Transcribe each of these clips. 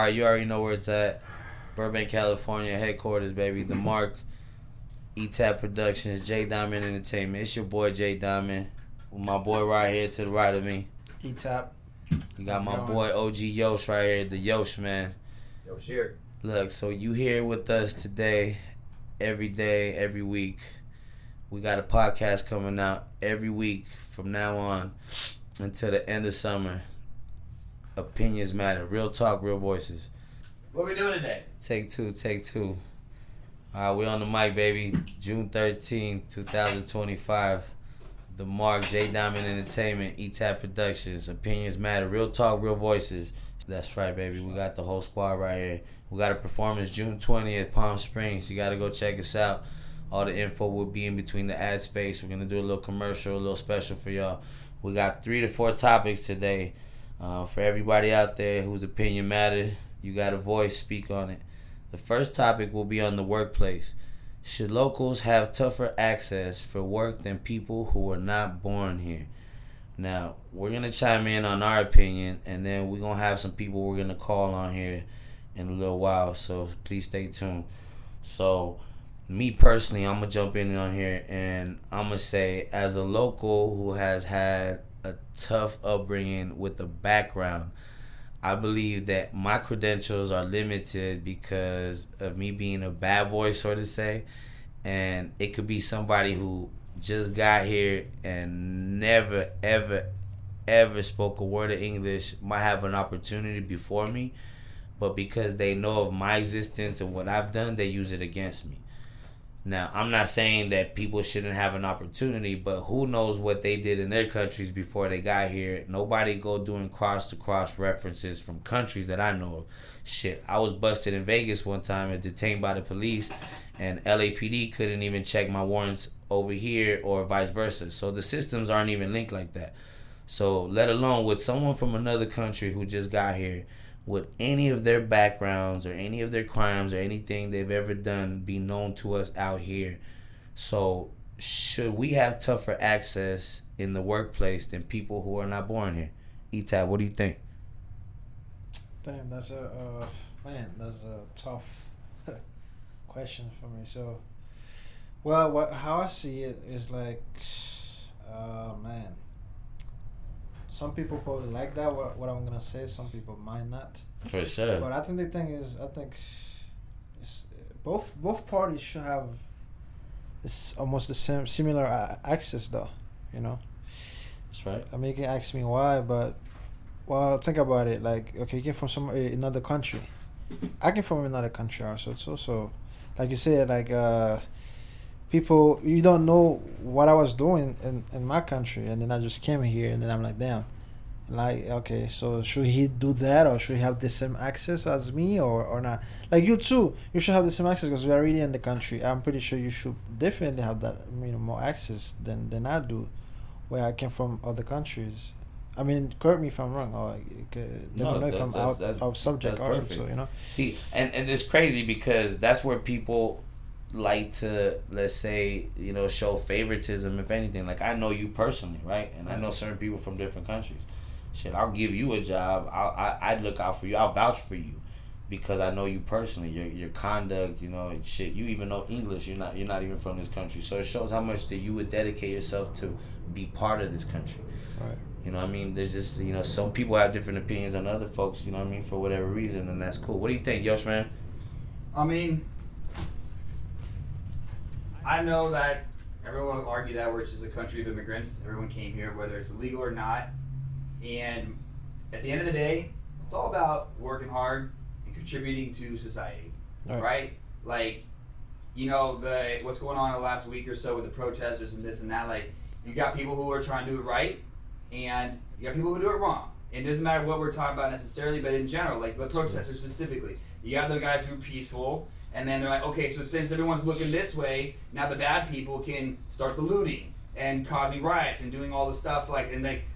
right, you already know where it's at. Burbank, California, headquarters, baby. The Mark, ETAP Productions, J Diamond Entertainment. It's your boy J Diamond. With my boy right here to the right of me. ETAP. You got my boy OG Yosh right here, the Yosh man. Yosh here. Look, so you here with us today, every day, every week. We got a podcast coming out every week from now on until the end of summer. Opinions matter. Real talk, real voices. What are we doing today? Take two. Alright, we on the mic, baby. June 13th, 2025. The Mark, J Diamond Entertainment, ETAP Productions. Opinions matter. Real talk, real voices. That's right, baby. We got the whole squad right here. We got a performance June 20th, Palm Springs. You got to go check us out. All the info will be in between the ad space. We're going to do a little commercial, a little special for y'all. We got 3 to 4 topics today. For everybody out there whose opinion matter, you got a voice, speak on it. The first topic will be on the workplace. Should locals have tougher access for work than people who were not born here? Now, we're going to chime in on our opinion, and then we're going to have some people we're going to call on here in a little while, so please stay tuned. So, me personally, I'm going to jump in on here, and I'm going to say, as a local who has had a tough upbringing with a background, I believe that my credentials are limited because of me being a bad boy, so to say, and it could be somebody who just got here and never, ever spoke a word of English, might have an opportunity before me, but because they know of my existence and what I've done, they use it against me. Now, I'm not saying that people shouldn't have an opportunity, but who knows what they did in their countries before they got here. Nobody go doing cross-to-cross references from countries that I know of. Shit, I was busted in Vegas one time and detained by the police, and LAPD couldn't even check my warrants over here or vice versa. So the systems aren't even linked like that. So let alone with someone from another country who just got here, would any of their backgrounds or any of their crimes or anything they've ever done be known to us out here? So should we have tougher access in the workplace than people who are not born here? ETAP, what do you think? Damn, that's a tough question for me. So, well, how I see it is like, man. Some people probably like that, what I'm gonna say. Some people might not. For sure. But I think the thing is, it's both parties should have it's almost the same similar access, though. You know. That's right. I mean, you can ask me why, but well, think about it. Like, okay, you came from another country. I came from another country also. It's also, like you said, like people, you don't know what I was doing in my country, and then I just came here, and then I'm like, damn, like, okay, so should he do that, or should he have the same access as me, or not? Like, you too, you should have the same access because we are already in the country. I'm pretty sure you should definitely have that, more access than I do, where I came from other countries. I mean, correct me if I'm wrong, or let me know if I'm out of subject also, See, and it's crazy because that's where people like to, let's say, show favoritism, if anything. Like, I know you personally, right? And I know certain people from different countries. Shit, I'll give you a job. I'd look out for you. I'll vouch for you because I know you personally. Your conduct, shit. You even know English. You're not even from this country. So it shows how much that you would dedicate yourself to be part of this country. Right. You know what I mean? There's just, some people have different opinions on other folks, you know what I mean, for whatever reason, and that's cool. What do you think, Yosh, man? I mean, I know that everyone will argue that we're just a country of immigrants. Everyone came here, whether it's illegal or not. And at the end of the day, it's all about working hard and contributing to society, right? Like, what's going on in the last week or so with the protesters and this and that. Like, you got people who are trying to do it right, and you got people who do it wrong. It doesn't matter what we're talking about necessarily, but in general, like the protesters specifically, you got the guys who are peaceful. And then they're like, okay, so since everyone's looking this way, now the bad people can start the looting and causing riots and doing all the stuff.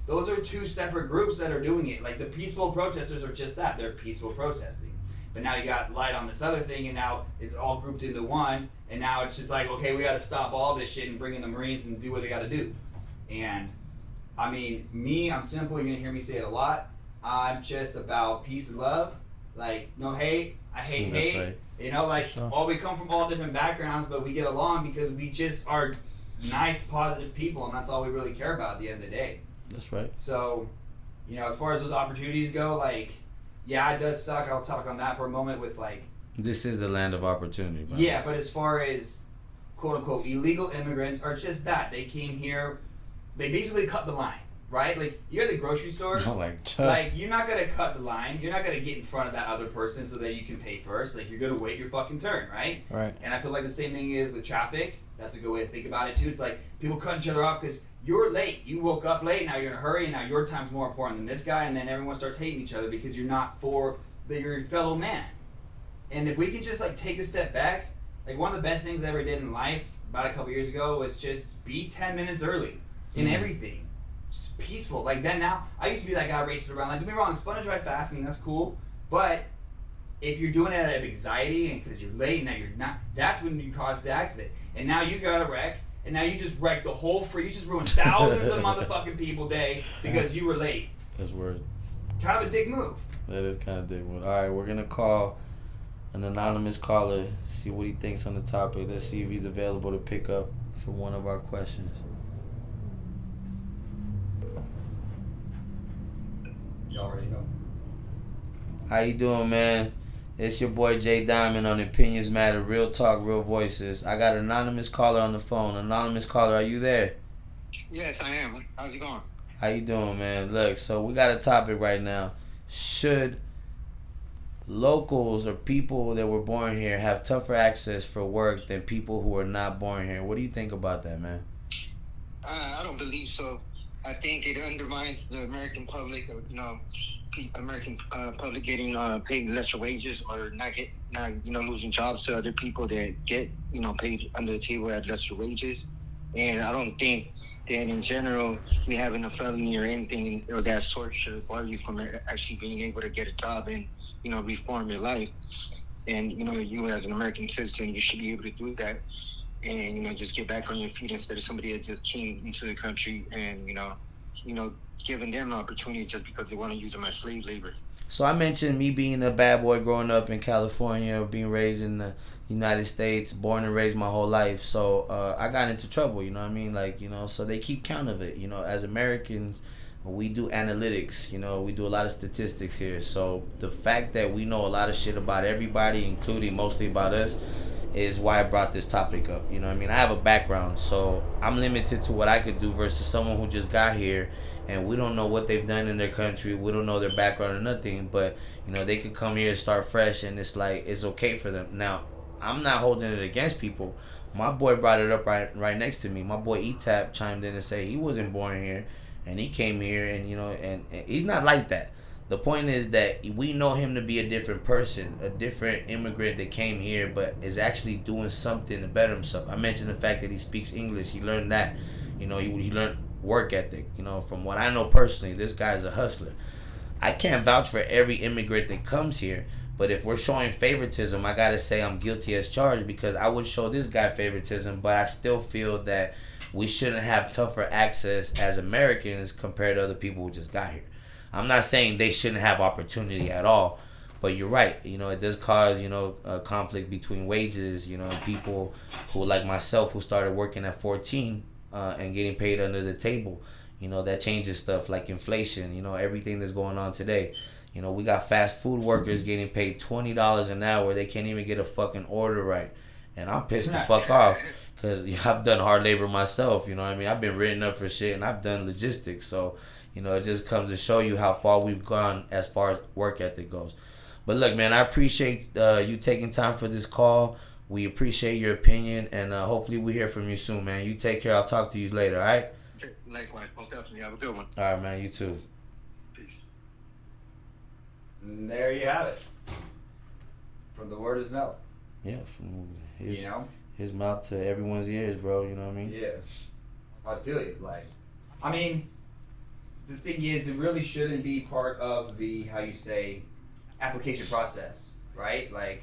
Those are two separate groups that are doing it. Like, the peaceful protesters are just that. They're peaceful protesting. But now you got light on this other thing, and now it's all grouped into one. And now it's just like, okay, we got to stop all this shit and bring in the Marines and do what they got to do. And, I mean, I'm simple. You're going to hear me say it a lot. I'm just about peace and love. Like, no hate. I hate That's hate. right. You know, like, Sure. we come from all different backgrounds, but we get along because we just are nice, positive people, and that's all we really care about at the end of the day. That's right. So, you know, as far as those opportunities go, like, yeah, it does suck. I'll talk on that for a moment with, like, This is the land of opportunity, bro. yeah, but as far as quote unquote illegal immigrants are just that. They came here, they basically cut the line, right? Like, you're at the grocery store. I'm like, Like, you're not gonna cut the line. You're not gonna get in front of that other person so that you can pay first. Like, you're gonna wait your fucking turn, right? Right. And I feel like the same thing is with traffic. That's a good way to think about it too. It's like people cut each other off because you're late. You woke up late. Now you're in a hurry. And now your time's more important than this guy. And then everyone starts hating each other because you're not for your fellow man. And if we could just like take a step back, like one of the best things I ever did in life about a couple years ago was just be 10 minutes early in everything. Just peaceful. Like then now, I used to be that guy racing around. Like, don't get me wrong, it's fun to drive fast and that's cool. But if you're doing it out of anxiety and because you're late and now you're not, that's when you cause the accident. And now you got a wreck, and now you just wrecked the whole you just ruined thousands of motherfucking people day because you were late. that's word. Kind of a dick move. That is kind of dick one. All right, we're gonna call an anonymous caller, see what he thinks on the topic. Let's see if he's available to pick up for one of our questions. You already know. How you doing, man? It's your boy Jay Diamond on Opinions Matter, Real Talk, Real Voices. I got an anonymous caller on the phone. Anonymous caller, are you there? Yes, I am. How's it going? How you doing, man? Look, so we got a topic right now. Should locals or people that were born here have tougher access for work than people who are not born here? What do you think about that, man? I don't believe so. I think it undermines the American public. American public getting paid lesser wages or not losing jobs to other people that get paid under the table at lesser wages. And I don't think that in general we having a felony or anything or that sort should bar you from actually being able to get a job and reform your life. And you as an American citizen, you should be able to do that and just get back on your feet instead of somebody that just came into the country and giving them an opportunity just because they want to use them as slave labor. So I mentioned me being a bad boy growing up in California, being raised in the United States, born and raised my whole life. So I got into trouble, you know what I mean? Like, so they keep count of it. As Americans, we do analytics, we do a lot of statistics here. So the fact that we know a lot of shit about everybody, including mostly about us, is why I brought this topic up. You know what I mean? I have a background, so I'm limited to what I could do versus someone who just got here and we don't know what they've done in their country. We don't know their background or nothing, but they could come here and start fresh and it's like it's okay for them. Now, I'm not holding it against people. My boy brought it up right next to me. My boy ETAP chimed in and said he wasn't born here and he came here and and he's not like that. The point is that we know him to be a different person, a different immigrant that came here but is actually doing something to better himself. I mentioned the fact that he speaks English. He learned that. He learned work ethic. From what I know personally, this guy's a hustler. I can't vouch for every immigrant that comes here, but if we're showing favoritism, I gotta say I'm guilty as charged because I would show this guy favoritism, but I still feel that we shouldn't have tougher access as Americans compared to other people who just got here. I'm not saying they shouldn't have opportunity at all, but you're right. It does cause, a conflict between wages, people who like myself who started working at 14 and getting paid under the table. That changes stuff like inflation, everything that's going on today. We got fast food workers getting paid $20 an hour. They can't even get a fucking order right. And I'm pissed the fuck off because I've done hard labor myself. I've been written up for shit and I've done logistics. So, it just comes to show you how far we've gone as far as work ethic goes. But look, man, I appreciate you taking time for this call. We appreciate your opinion, and hopefully we hear from you soon, man. You take care. I'll talk to you later, all right? Okay, likewise. Most definitely. Have a good one. All right, man. You too. Peace. And there you have it. From the word is mouth. Yeah, from his mouth to everyone's ears, bro. You know what I mean? Yeah. I feel you. The thing is, it really shouldn't be part of the, application process, right? Like,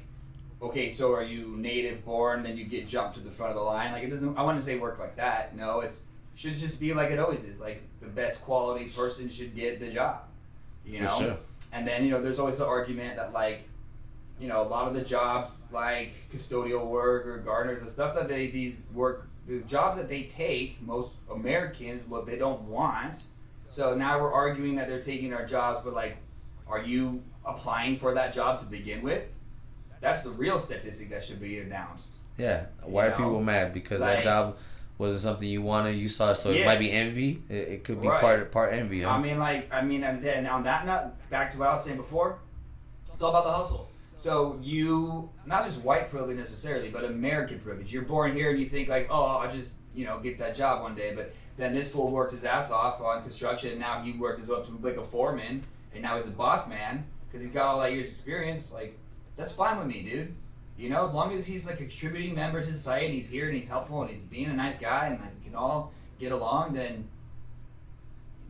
okay, so are you native born, then you get jumped to the front of the line? Like, it doesn't, I wouldn't say work like that. No, it should just be like it always is. Like, the best quality person should get the job. You know, For sure. and then there's always the argument that like, a lot of the jobs like custodial work or gardeners and stuff that the jobs that they take, most Americans they don't want. So now we're arguing that they're taking our jobs, but like, are you applying for that job to begin with? That's the real statistic that should be announced. Yeah. Why are people mad? Because that job wasn't something you wanted, you saw, so it might be envy. It could be part envy. Huh? And then on that note, back to what I was saying before, it's all about the hustle. So you, not just white privilege necessarily, but American privilege. You're born here and you think like, oh, I'll just, get that job one day. But then this fool worked his ass off on construction. And now he worked his way up to like a foreman, and now he's a boss man because he's got all that years experience. Like, that's fine with me, dude. As long as he's like a contributing member to society, and he's here and he's helpful and he's being a nice guy, and like, we can all get along, then,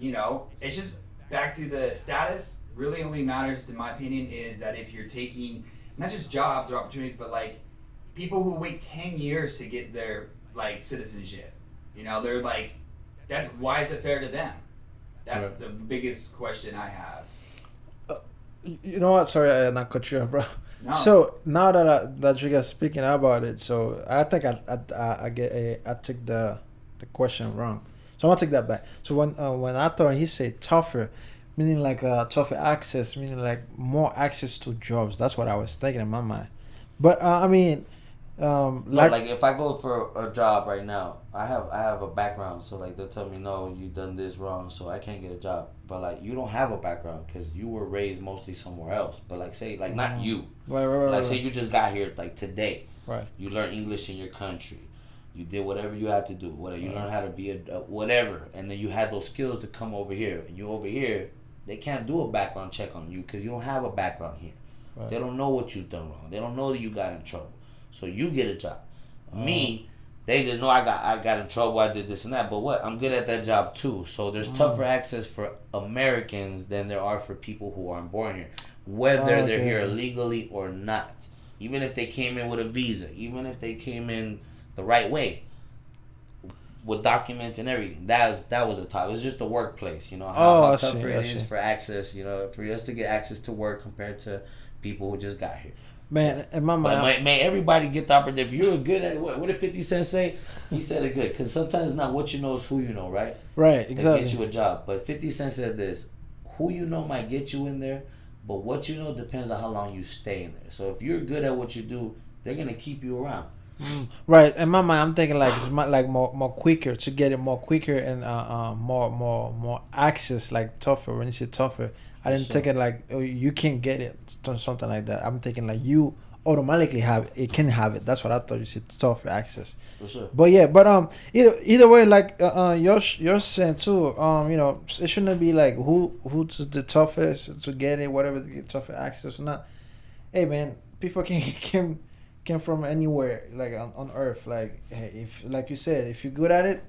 it's just back to the status. Really only matters, in my opinion, is that if you're taking not just jobs or opportunities, but like people who wait 10 years to get their like citizenship, they're like, why is it fair to them? That's the biggest question I have. You know what? Sorry, I not cut you off, bro. No. So now that you guys speaking about it, so I think I took the question wrong. So I'm gonna take that back. So when I thought he said tougher, meaning like tougher access, meaning like more access to jobs. That's what I was thinking in my mind. But like if I go for a job right now, I have a background, so like they'll tell me, no, you done this wrong, so I can't get a job. But like you don't have a background because you were raised mostly somewhere else. But like say like not you, right, say you just got here like today. Right. You learn English in your country. You did whatever you had to do. Whatever you learned how to be a whatever, and then you had those skills to come over here. And you over here, they can't do a background check on you because you don't have a background here. Right. They don't know what you've done wrong. They don't know that you got in trouble. So you get a job. Me, they just know I got in trouble. I did this and that. But what? I'm good at that job too. So there's tougher access for Americans than there are for people who aren't born here, whether they're here legally or not. Even if they came in with a visa, even if they came in the right way, with documents and everything. That was a top. It was just the workplace, how tougher it is for access, for us to get access to work compared to people who just got here. Man, in my mind, may everybody get the opportunity. If you're good at what did 50 Cent say? He said it good, because sometimes it's not what you know, it's who you know, right? Right, exactly. That gets you a job. But 50 Cent said this: who you know might get you in there, but what you know depends on how long you stay in there. So if you're good at what you do, they're gonna keep you around. Right. In my mind, I'm thinking like it's like more quicker to get it more quicker and more access, like tougher. When you say tougher, I didn't take it like you can't get it, something like that. I'm thinking like you automatically have it, can have it. That's what I thought you said, tougher access. For sure. But yeah, but either way, like you're saying too, it shouldn't be like who's the toughest to get it, whatever, the tougher access or not. Hey man, people can from anywhere, like on earth. Like, hey, if like you said, if you're good at it,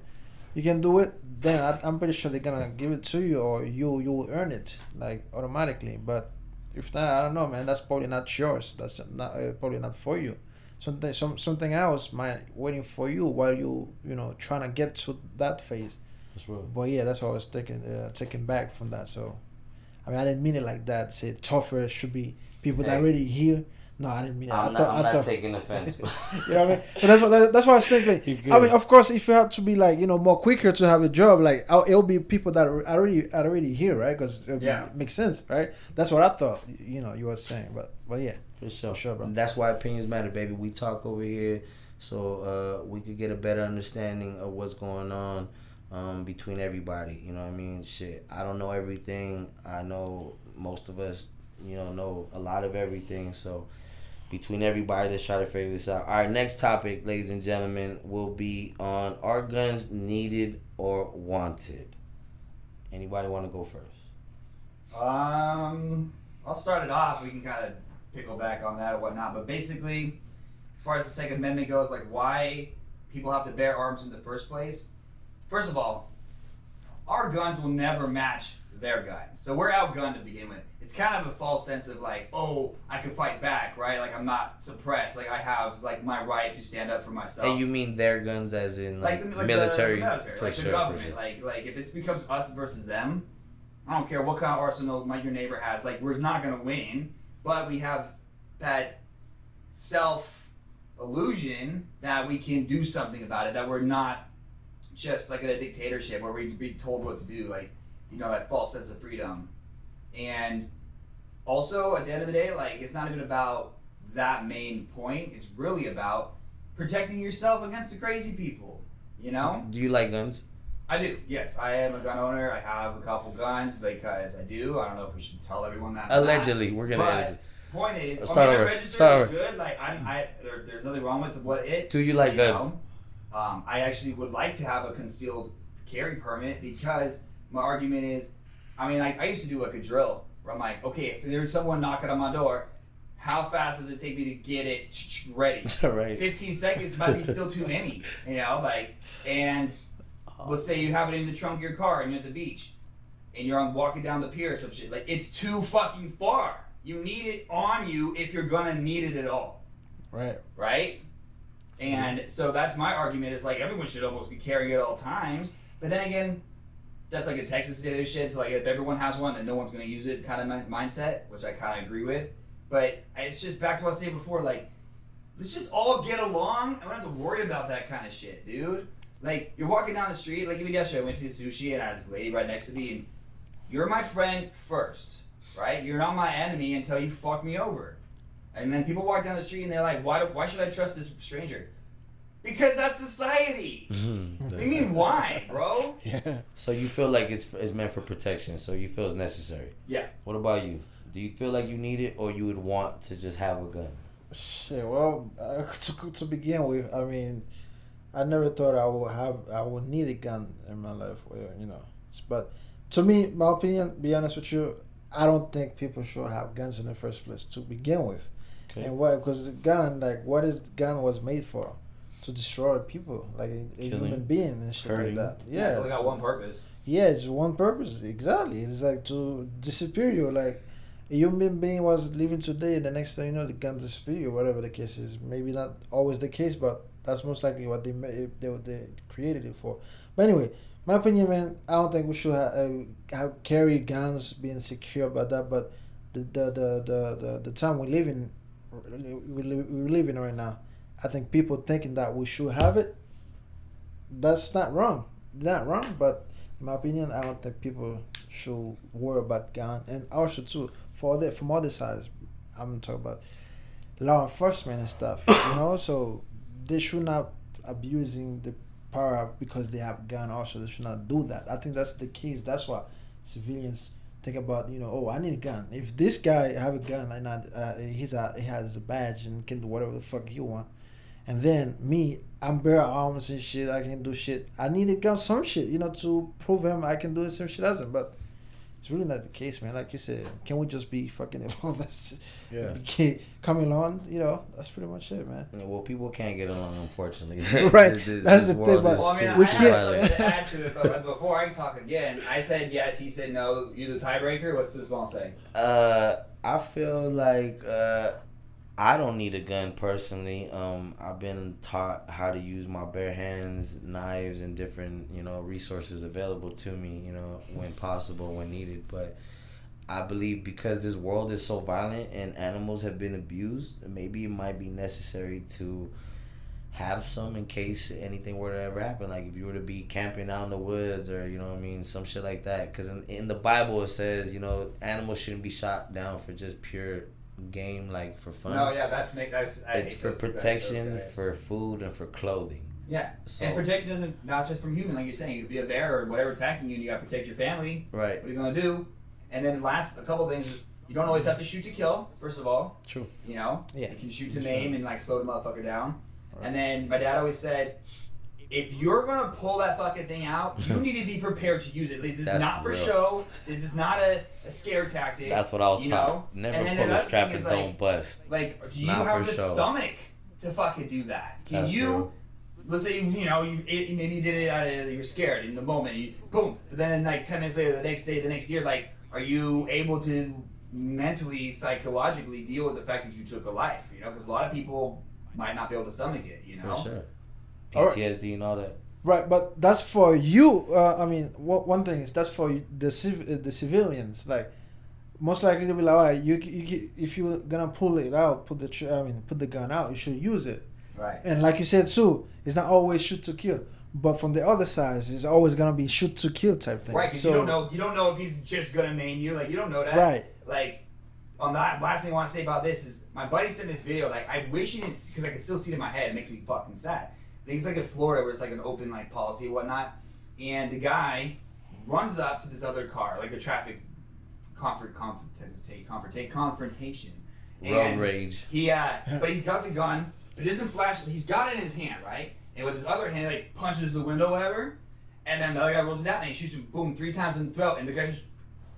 you can do it, then I'm pretty sure they're gonna give it to you, or you'll earn it like automatically. But if not, I don't know, man, that's probably not yours. That's not probably not for you. Something else might waiting for you while you trying to get to that phase. That's right. But yeah, that's what I was taking back from that. So I mean, I didn't mean it like that. Say tougher should be people that already here. No, I didn't mean it. I'm not taking offense. You know what I mean? But that's what I was thinking. I mean, of course, if you have to be like more quicker to have a job, like it'll be people that are already here, right? Because it makes sense, right? That's what I thought. You were saying, but yeah, for sure, bro. That's why opinions matter, baby. We talk over here, so we could get a better understanding of what's going on between everybody. You know what I mean? Shit, I don't know everything. I know most of us, know a lot of everything. So between everybody, let's try to figure this out. All right, next topic, ladies and gentlemen, will be on, are guns needed or wanted? Anybody want to go first? I'll start it off. We can kind of pickle back on that or whatnot. But basically, as far as the Second Amendment goes, like why people have to bear arms in the first place. First of all, our guns will never match their guns. So we're outgunned to begin with. It's kind of a false sense of like, oh, I can fight back, right? Like I'm not suppressed. Like I have like my right to stand up for myself. And you mean their guns as in like military, military, like the government. Like if it becomes us versus them, I don't care what kind of arsenal your neighbor has. Like, we're not gonna win, but we have that self illusion that we can do something about it. That we're not just like a dictatorship where we be told what to do. Like, that false sense of freedom. And also, at the end of the day, like, it's not even about that main point. It's really about protecting yourself against the crazy people. Do you like guns? I do. Yes, I am a gun owner. I have a couple guns because I do. I don't know if we should tell everyone that. Allegedly, we're gonna. But point is, Start over. Registered is good. Like, there's nothing wrong with what it. Do you like guns? I actually would like to have a concealed carry permit because my argument is, I used to do like a drill where I'm like, okay, if there's someone knocking on my door, how fast does it take me to get it ready? Right. 15 seconds might be still too many, and let's say you have it in the trunk of your car and you're at the beach and you're walking down the pier or some shit. Like, it's too fucking far. You need it on you if you're gonna need it at all. Right. Right? And so that's my argument, is like, everyone should almost be carrying it at all times. But then again, that's like a Texas state shit. So like, if everyone has one, then no one's gonna use it kind of mindset, which I kind of agree with. But it's just back to what I was saying before, like, let's just all get along. I don't have to worry about that kind of shit, dude. Like, you're walking down the street, like even yesterday I went to sushi and I had this lady right next to me, and you're my friend first, right? You're not my enemy until you fuck me over. And then people walk down the street and they're like, why should I trust this stranger? Because that's society. What do you mean why, bro? Yeah. So you feel like it's meant for protection, so you feel it's necessary. Yeah. What about you? Do you feel like you need it, or you would want to just have a gun? Shit. Well, to begin with, I never thought I would need a gun in my life, But to me, my opinion, be honest with you, I don't think people should have guns in the first place to begin with. Okay. And why? Because the gun, like, what is the gun was made for? To destroy people, like a human being and shit hurting. like that. Yeah, it's only got one purpose. Yeah, it's one purpose. Exactly. It's like to disappear you. Like, a human being was living today, and the next thing you know, the gun disappear you, whatever the case is. Maybe not always the case, but that's most likely what they created it for. But anyway, my opinion, man, I don't think we should have carry guns, being secure about that. But the time we live in right now, I think people thinking that we should have it, that's not wrong. Not wrong, but in my opinion, I don't think people should worry about gun. And also too, from other sides, I'm talking about law enforcement and stuff. So they should not abusing the power because they have gun. Also, they should not do that. I think that's the case. That's why civilians think about, I need a gun. If this guy have a gun and he has a badge and can do whatever the fuck he want, and then me, I'm bare arms and shit, I can do shit, I need to get some shit, to prove him I can do the same shit as him. But it's really not the case, man. Like you said, can we just be fucking along? Coming along, that's pretty much it, man. Yeah, well, people can't get along, unfortunately. Right. That's the thing. Well, I We have can't. something to add to it, but before I talk again, I said yes, he said no. You the tiebreaker? What's this ball say? I feel like I don't need a gun personally. I've been taught how to use my bare hands, knives, and different resources available to me, when possible, when needed. But I believe because this world is so violent and animals have been abused, maybe it might be necessary to have some in case anything were to ever happen. Like if you were to be camping out in the woods or some shit like that. Because in the Bible it says animals shouldn't be shot down for just pure game, like for fun. No, yeah, it's for protection, for food, and for clothing. Yeah, so, and protection doesn't not just from human, like you're saying. You could be a bear or whatever attacking you, and you got to protect your family. Right. What are you gonna do? And then a couple things is you don't always have to shoot to kill. First of all, true. Yeah. You can shoot to maim and like slow the motherfucker down. Right. And then my dad always said, if you're gonna pull that fucking thing out, you need to be prepared to use it. This is not for show. This is not a scare tactic. That's what I was taught. Never pull the strap and don't bust. Like, do you have the stomach to fucking do that? Can you? Real. Let's say maybe you did it out of you're scared in the moment. Boom. But then like 10 minutes later, the next day, the next year, like, are you able to mentally, psychologically deal with the fact that you took a life? Because a lot of people might not be able to stomach it. For sure. PTSD and all that. Right, but that's for you. I mean, one thing is that's for the civilians. Like, most likely they'll be like, all right, if you're gonna pull it out, put the gun out, you should use it. Right. And like you said too, it's not always shoot to kill. But from the other side, it's always gonna be shoot to kill type thing. Right, because you don't know if he's just gonna maim you. Like, you don't know that. Right. Like, on that last thing I want to say about this is my buddy sent this video. Like, I wish he didn't, because I can still see it in my head. It makes me fucking sad. I think it's like in Florida where it's like an open like policy and whatnot, and the guy runs up to this other car, like a traffic confrontation. Road rage. But he's got the gun. It doesn't flash. He's got it in his hand, right? And with his other hand, like punches the window, whatever. And then the other guy rolls it down and he shoots him, boom, 3 times in the throat, and the guy's just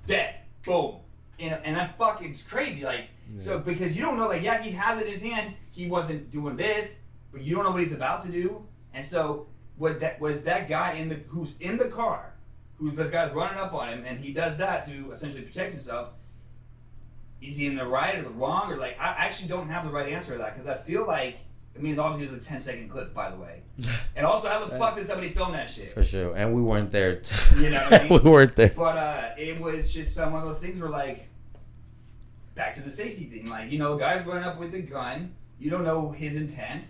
dead, boom. And that fucking crazy, like. Yeah. So because you don't know, like, yeah, he has it in his hand. He wasn't doing this, but you don't know what he's about to do. And so what that was that guy who's in the car, who's this guy running up on him, and he does that to essentially protect himself. Is he in the right or the wrong? Or like, I actually don't have the right answer to that because I feel like, I mean, obviously it was a 10-second clip, by the way. And also, how the fuck did somebody film that shit? For sure. And we weren't there. You know what I mean? We weren't there. But it was just one of those things where, like, back to the safety thing. Like, you know, the guy's running up with a gun. You don't know his intent.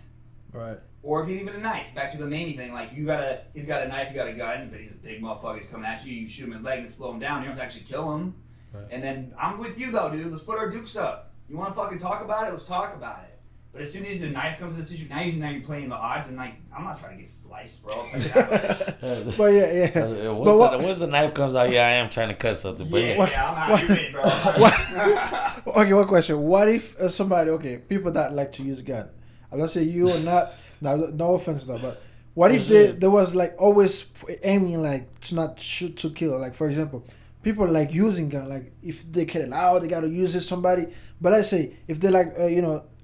Right. Or if he's even a knife. Back to the Mamie thing. Like, he's got a knife, you got a gun, but he's a big motherfucker. He's coming at you. You shoot him in the leg and slow him down. You don't have to actually kill him. Right. And then, I'm with you, though, dude. Let's put our dukes up. You want to fucking talk about it? Let's talk about it. But as soon as the knife comes to the situation, now you're playing the odds, and like, I'm not trying to get sliced, bro. But yeah. Once the knife comes out, yeah, I am trying to cut something. But yeah, I'm out of bro. Okay, one question. What if somebody, people that like to use gun, I'm gonna say you or not, no offense though, but what if there was like always aiming like to not shoot to kill? Like, for example, people like using gun, like if they get allowed, they gotta use it somebody. But let's say if they like,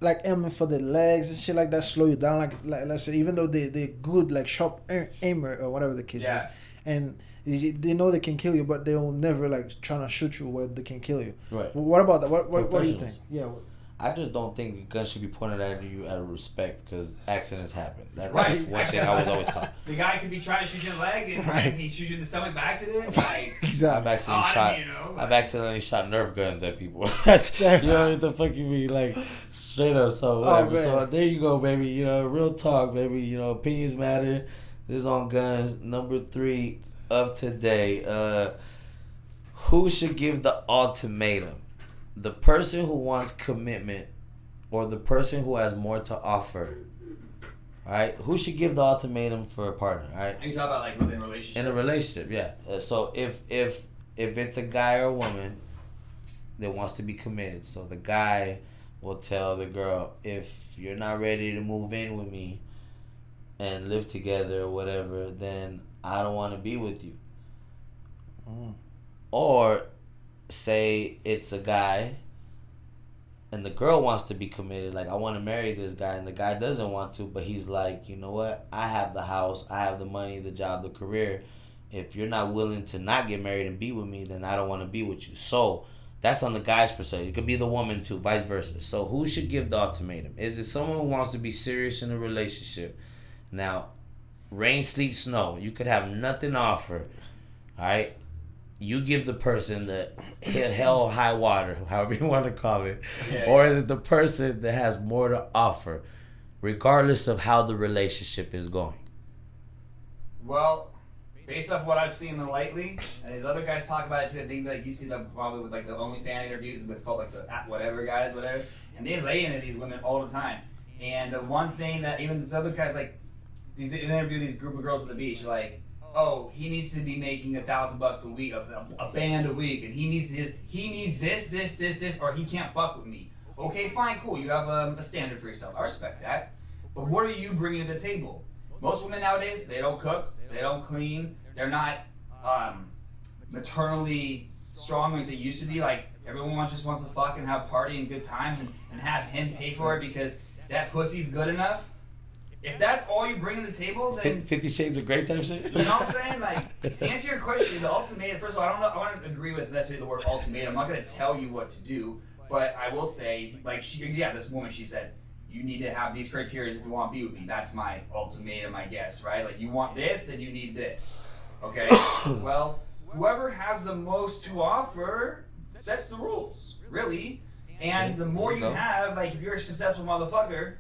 like aiming for the legs and shit like that, slow you down. Like let's say, even though they're good, like sharp aimer or whatever the case is, and they know they can kill you, but they'll never like trying to shoot you where they can kill you. Right. What about that? What do you think? Yeah. I just don't think a gun should be pointed at you out of respect because accidents happen. That's right. one thing I was always taught. The guy could be trying to shoot you in the leg and he shoots you in the stomach by accident. Like, exactly. I've accidentally shot Nerf guns at people. You know what the fuck you mean? Like, straight up. So whatever. So there you go, baby. Real talk, baby. Opinions matter. This is on guns. Number 3 of today. Who should give the ultimatum? The person who wants commitment or the person who has more to offer? All right? Who should give the ultimatum for a partner? All right? Are you talking about like within a relationship? In a relationship, yeah. So if it's a guy or a woman that wants to be committed, so the guy will tell the girl, if you're not ready to move in with me and live together or whatever, then I don't want to be with you. Or say it's a guy and the girl wants to be committed, like, I want to marry this guy, and the guy doesn't want to, but he's like, you know what, I have the house, I have the money, the job, the career. If you're not willing to not get married and be with me, then I don't want to be with you. So that's on the guy's perspective. It could be the woman too, vice versa. So who should give the ultimatum? Is it someone who wants to be serious in a relationship? Now, rain, sleet, snow, you could have nothing to offer, all right? You give the person the hell or high water, however you want to call it. Yeah. Or is it the person that has more to offer, regardless of how the relationship is going? Well, based off what I've seen lately, and these other guys talk about it too, I think like you see them probably with like the OnlyFans interviews, that's called like the whatever guys, whatever, and they lay into these women all the time. And the one thing that even this other guy, like, they interview these group of girls at the beach, like, oh, he needs to be making $1,000 a week, a band a week, and he needs this, or he can't fuck with me. Okay, fine, cool. You have a standard for yourself. I respect that. But what are you bringing to the table? Most women nowadays, they don't cook, they don't clean, they're not maternally strong like they used to be. Like, everyone just wants to fuck and have party and good times and have him pay for it because that pussy's good enough. If that's all you bring to the table, then 50 Shades of Grey type shit. You know what I'm saying? Like, to answer your question, the ultimatum. First of all, I want to agree with let's say the word ultimatum. I'm not going to tell you what to do, but I will say, like, this woman, she said, you need to have these criteria if you want to be with me. That's my ultimatum, I guess, right? Like, you want this, then you need this. Okay? Well, whoever has the most to offer sets the rules, really. And the more you have, like, if you're a successful motherfucker,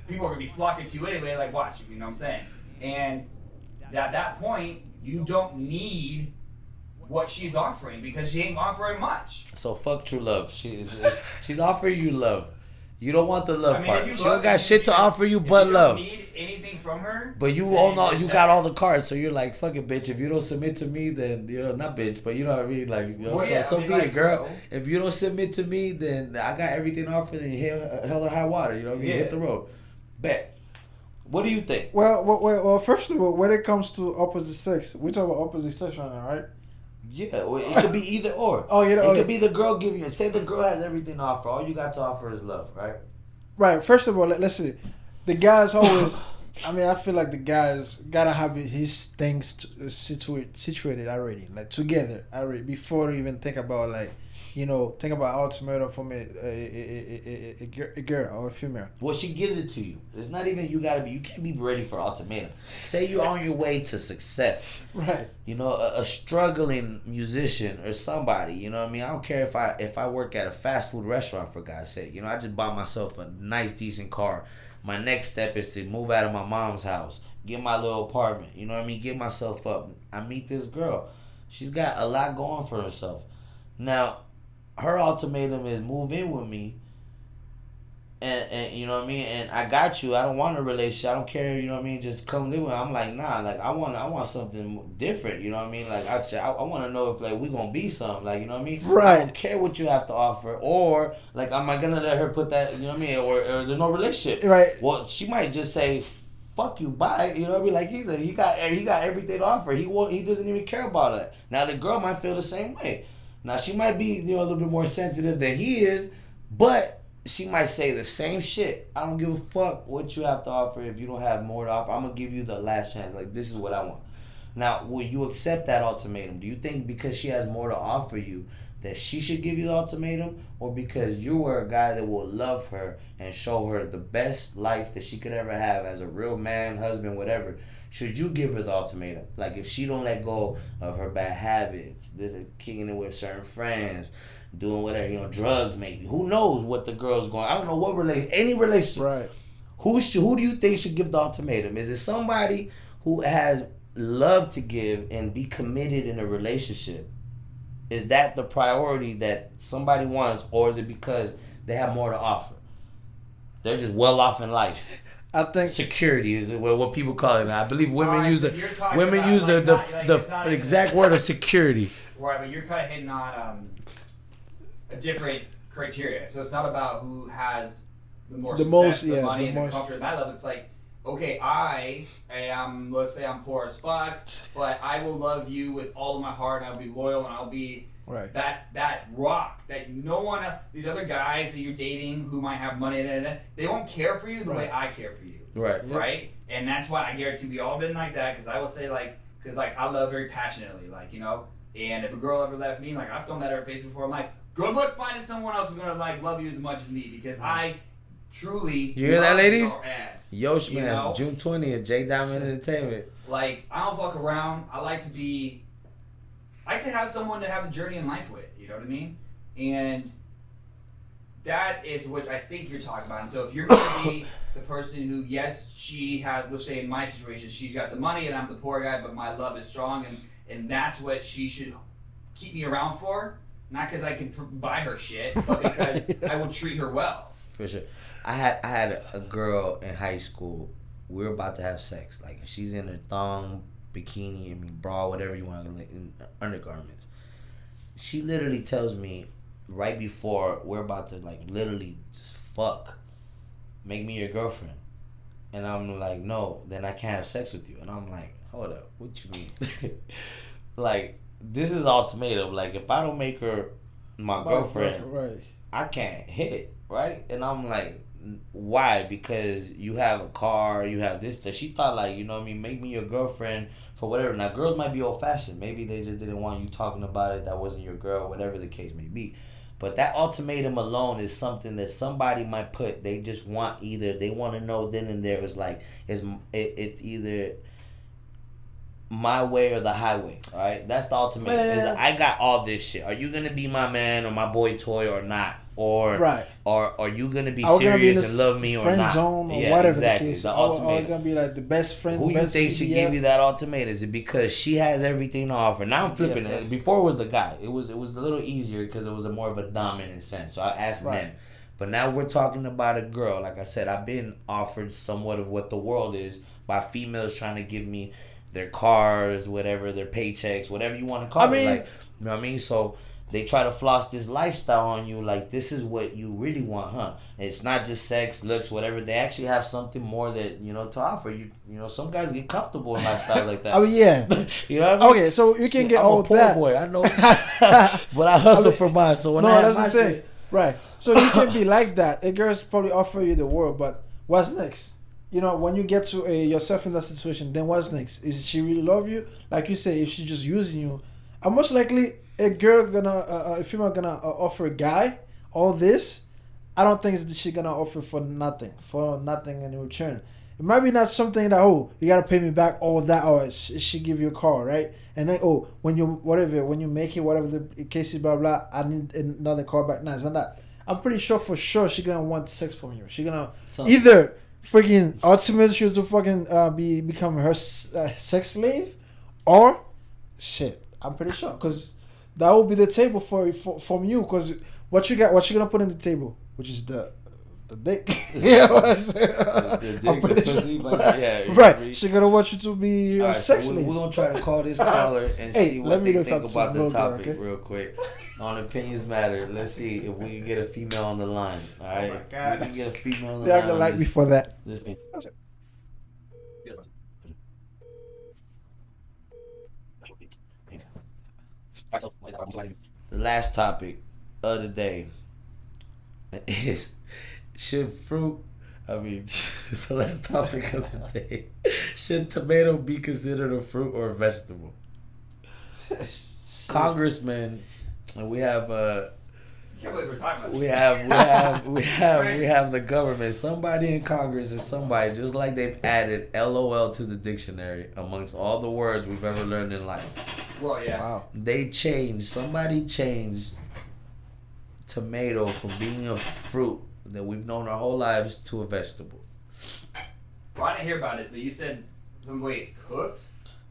people are going to be flocking to you anyway, like, watch, you know what I'm saying? And at that point, you don't need what she's offering because she ain't offering much. So fuck true love. She's offering you love. You don't want the love part. She don't got shit to offer you but love. You don't need anything from her. But you got all the cards, so you're like, fuck it, bitch. If you don't submit to me, then not bitch, but you know what I mean. Like, so be it, girl. If you don't submit to me, then I got everything offered. Then hell or high water. You know what I mean? Hit the road. Bet. What do you think? Well, first of all, when it comes to opposite sex, we talk about opposite sex right now, right? Yeah, well, it could be either or. It could be the girl giving you. Say the girl has everything to offer. All you got to offer is love, right? Right. First of all, let's see. The guys always. I mean, I feel like the guys gotta have his things situated already, like together already before you even think about think about ultimatum from a girl or a female. Well, she gives it to you. It's not even you can't be ready for ultimatum. Say you're on your way to success. Right. You know, a struggling musician or somebody, you know what I mean? I don't care if I work at a fast food restaurant, for God's sake. You know, I just bought myself a nice, decent car. My next step is to move out of my mom's house, get my little apartment, you know what I mean? Get myself up. I meet this girl. She's got a lot going for herself. Now, her ultimatum is move in with me, and you know what I mean, and I got you. I don't want a relationship. I don't care, you know what I mean, just come live with me. I'm like, nah, like I want something different, you know what I mean? Like I want to know if like we gonna be something, like, you know what I mean? Right. I don't care what you have to offer, or like am I gonna let her put that, you know what I mean, or there's no relationship. Right. Well, she might just say, fuck you, bye. You know what I mean? Like he got everything to offer. He doesn't even care about it. Now the girl might feel the same way. Now, she might be, a little bit more sensitive than he is, but she might say the same shit. I don't give a fuck what you have to offer. If you don't have more to offer, I'm going to give you the last chance. Like, this is what I want. Now, will you accept that ultimatum? Do you think because she has more to offer you that she should give you the ultimatum? Or because you were a guy that will love her and show her the best life that she could ever have as a real man, husband, whatever, should you give her the ultimatum? Like, if she don't let go of her bad habits, this kicking it with certain friends, doing whatever, drugs maybe. Who knows what the girl's going? I don't know what any relationship. Right. Who do you think should give the ultimatum? Is it somebody who has love to give and be committed in a relationship? Is that the priority that somebody wants, or is it because they have more to offer? They're just well off in life. I think security is what people call it. I believe women use the exact word of security. Right, but you're kind of hitting on a different criteria. So it's not about who has the success, the money, and the comfort and that level. It's like, okay, I am, let's say I'm poor as fuck, but I will love you with all of my heart, and I'll be loyal, and I'll be that rock that no one else, these other guys that you're dating who might have money, they won't care for you the way I care for you. Right. Right? And that's why I guarantee we all been like that, because I will say, because I love very passionately, and if a girl ever left me, I've thrown that at her face before, I'm like, good luck finding someone else who's going to love you as much as me, because I truly you hear that, ladies? Your ass. Yosh, man, June 20th, J Diamond Entertainment. I don't fuck around. I like to have someone to have a journey in life with, you know what I mean? And that is what I think you're talking about. And so if you're going to be the person who, yes, she has, let's say in my situation, she's got the money and I'm the poor guy, but my love is strong, and that's what she should keep me around for, not because I can buy her shit, but because I will treat her well. For sure. I had a girl in high school. We were about to have sex. She's in her thong, bikini, bra, whatever you want, in undergarments. She literally tells me right before we're about to literally just fuck, make me your girlfriend. And I'm like, no, then I can't have sex with you. And I'm like, hold up, what you mean? This is ultimatum. If I don't make her my girlfriend, right, I can't hit, right? And I'm like, why? Because you have a car, you have this, that. She thought make me your girlfriend for whatever. Now, girls might be old fashioned. Maybe they just didn't want you talking about it. That wasn't your girl, whatever the case may be. But that ultimatum alone is something that somebody might put. They just want they want to know then and there. It's like it's either my way or the highway. All right, that's the ultimate. I got all this shit. Are you gonna be my man or my boy toy or not? Or or are you gonna be serious and love me or friend not? zone or yeah, whatever exactly. the case. The ultimatum. Are gonna be like the best friend? Who best you think should give you that ultimatum? Is it because she has everything to offer? Now I'm flipping it. Before it was the guy. It was a little easier because it was a more of a dominant sense. So I asked men. But now we're talking about a girl. Like I said, I've been offered somewhat of what the world is by females trying to give me their cars, whatever, their paychecks, whatever you want to call it. Like, you know what I mean? So they try to floss this lifestyle on you, like this is what you really want, huh? And it's not just sex, looks, whatever. They actually have something more that to offer you. Some guys get comfortable in lifestyle like that. Oh yeah, you know what I mean? Okay, so you can get I'm all a poor that. boy, I know, but I hustle for mine. So when I have my shit, right? So you can be like that. A girl's probably offer you the world, but what's next? When you get to yourself in that situation, then what's next? Is she really love you? Like you say, if she's just using you, most likely a female gonna offer a guy all this. I don't think she's gonna offer for nothing in return. It might be not something that you gotta pay me back all that, or she give you a car, right? And then when you make it, whatever the case is, blah blah, I need another car back. No, it's not that. I'm pretty sure for sure she gonna want sex from you. She gonna either freaking ultimately she to fucking become her sex slave, or shit. I'm pretty sure because that will be the table from you. Because what you gonna put on the table, which is the dick. Yeah, the dick, the pussy, yeah, right. She gonna want you to be her sex slave. We're gonna try to call this caller and see what they think about the topic real quick. On Opinions Matter. Let's see if we can get a female on the line. All right, oh my God. we can get a female on the They're line. gonna like me for that. Listen. The last topic of the day is it's the last topic of the day. Should tomato be considered a fruit or a vegetable? Congressman, and we have can't believe we're talking about we have the government. Somebody in Congress is somebody, just like they've added LOL to the dictionary amongst all the words we've ever learned in life. Well, yeah. Wow. Somebody changed tomato from being a fruit that we've known our whole lives to a vegetable. Well, I didn't hear about it, but you said some way it's cooked.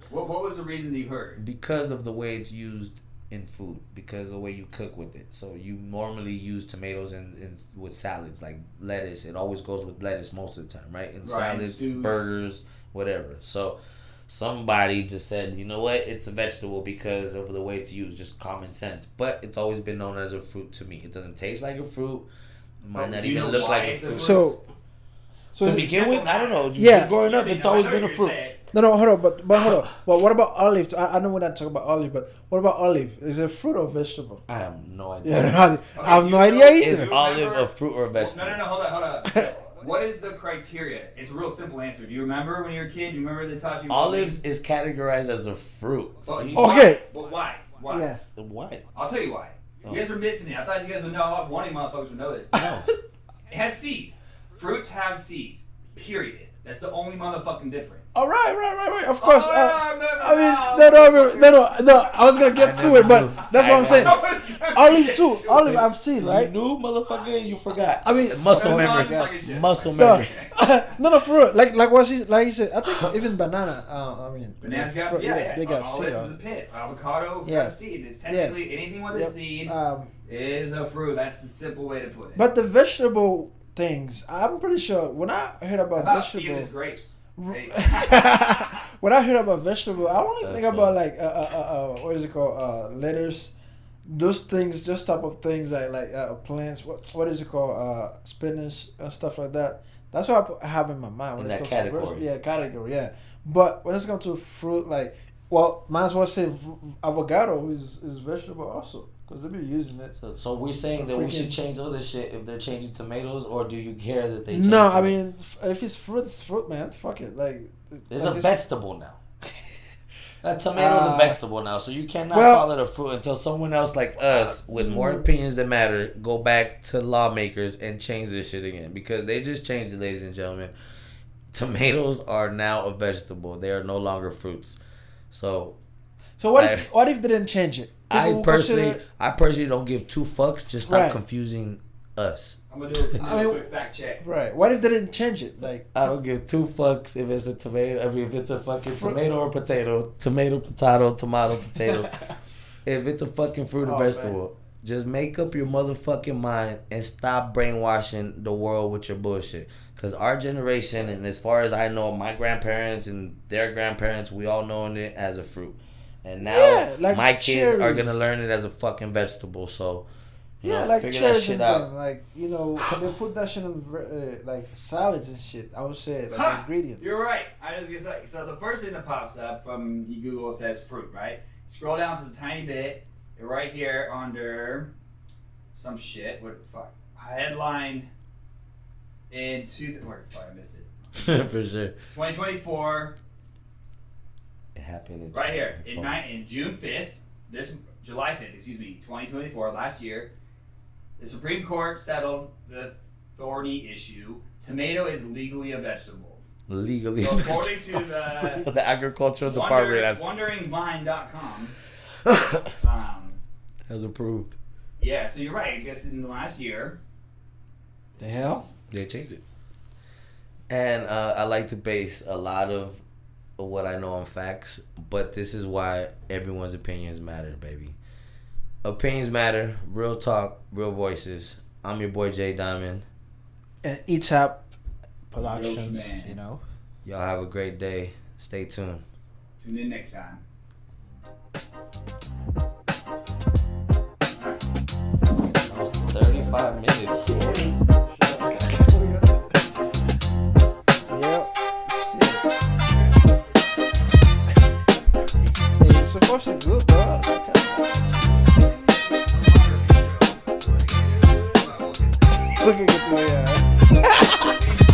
What was the reason that you heard? Because of the way it's used in food, because of the way you cook with it. So you normally use tomatoes in with salads, like lettuce. It always goes with lettuce most of the time, right? In salads, stews, burgers, whatever. So somebody just said, you know what, it's a vegetable because of the way it's used, just common sense. But it's always been known as a fruit to me. It doesn't taste like a fruit. It might not even look like a fruit. So to begin with, I don't know. Yeah. Growing up, it's always been a fruit. No, hold on, but hold on. Well, what about olive? I know we're not talking about olive, but what about olive? Is it fruit or vegetable? I have no idea. Yeah, I have no idea either. Is olive a fruit or a vegetable? No, hold on. What is the criteria? It's a real simple answer. Do you remember when you were a kid? Do you remember they taught you? Olives is categorized as a fruit. Well, okay. Well, why? Yeah. Why? I'll tell you why. You guys are missing it. I thought you guys would know. One of you motherfuckers would know this. No. It has seed. Fruits have seeds. Period. That's the only motherfucking difference. Oh, right. Of course. No. I was gonna get to it, but that's what I'm saying. Olive too. Olive I've seen, right? You knew, motherfucker. You forgot. I mean, muscle memory. Muscle memory. No, for real. Like what he said. I think even banana. Bananas got they got seed. Olive is a pit. Avocado got a seed. It's technically anything with a seed is a fruit. That's the simple way to put it. But the vegetable things, I'm pretty sure when I heard about vegetables, grapes. When I heard about vegetable, I only think about like what is it called, lettuce, those things, those type of things like plants. What is it called, spinach and stuff like that. That's what I have in my mind. In that category. Category. Yeah. But when it's come to fruit, might as well say avocado is vegetable also. Because they be using it. So we're saying that we should change all this shit if they're changing tomatoes, or do you care that they change No, I mean, if it's fruit, man. Fuck it. It's a vegetable now. A tomato's a vegetable now, so you cannot call it a fruit until someone else like us with more opinions that matter go back to lawmakers and change this shit again, because they just changed it, ladies and gentlemen. Tomatoes are now a vegetable. They are no longer fruits. So what if they didn't change it? I personally don't give two fucks. Just stop confusing us. I'm gonna do a quick fact check. Right. What if they didn't change it? Like, I don't give two fucks if it's a tomato. I mean, if it's a fucking tomato or potato, tomato, potato, potato. If it's a fucking fruit or vegetable, man. Just make up your motherfucking mind and stop brainwashing the world with your bullshit. Because our generation, and as far as I know, my grandparents and their grandparents, we all known it as a fruit. And now my kids are going to learn it as a fucking vegetable. So, like figure that shit out. Like, they put that shit on like salads and shit. I would say, like ingredients. You're right. I was going to say. So the first thing that pops up from Google says fruit, right? Scroll down just a tiny bit. Right here under some shit. What the fuck? Headline. Where the fuck I missed it. For sure. 2024. It happened right here in June 5th. July 5th, 2024. Last year, the Supreme Court settled the thorny issue. Tomato is legally a vegetable. Legally. So according to the agricultural department, WonderingVine.com, has approved. Yeah, so you're right. I guess in the last year. The hell? They changed it. And I like to base a lot of what I know on facts, but this is why everyone's opinions matter, baby. Opinions matter. Real talk, real voices. I'm your boy Jay Diamond. And ETAP Productions, Y'all have a great day. Stay tuned. Tune in next time. That was 35 minutes. Yep. Hey, so far so good, bro. Look at it, yeah.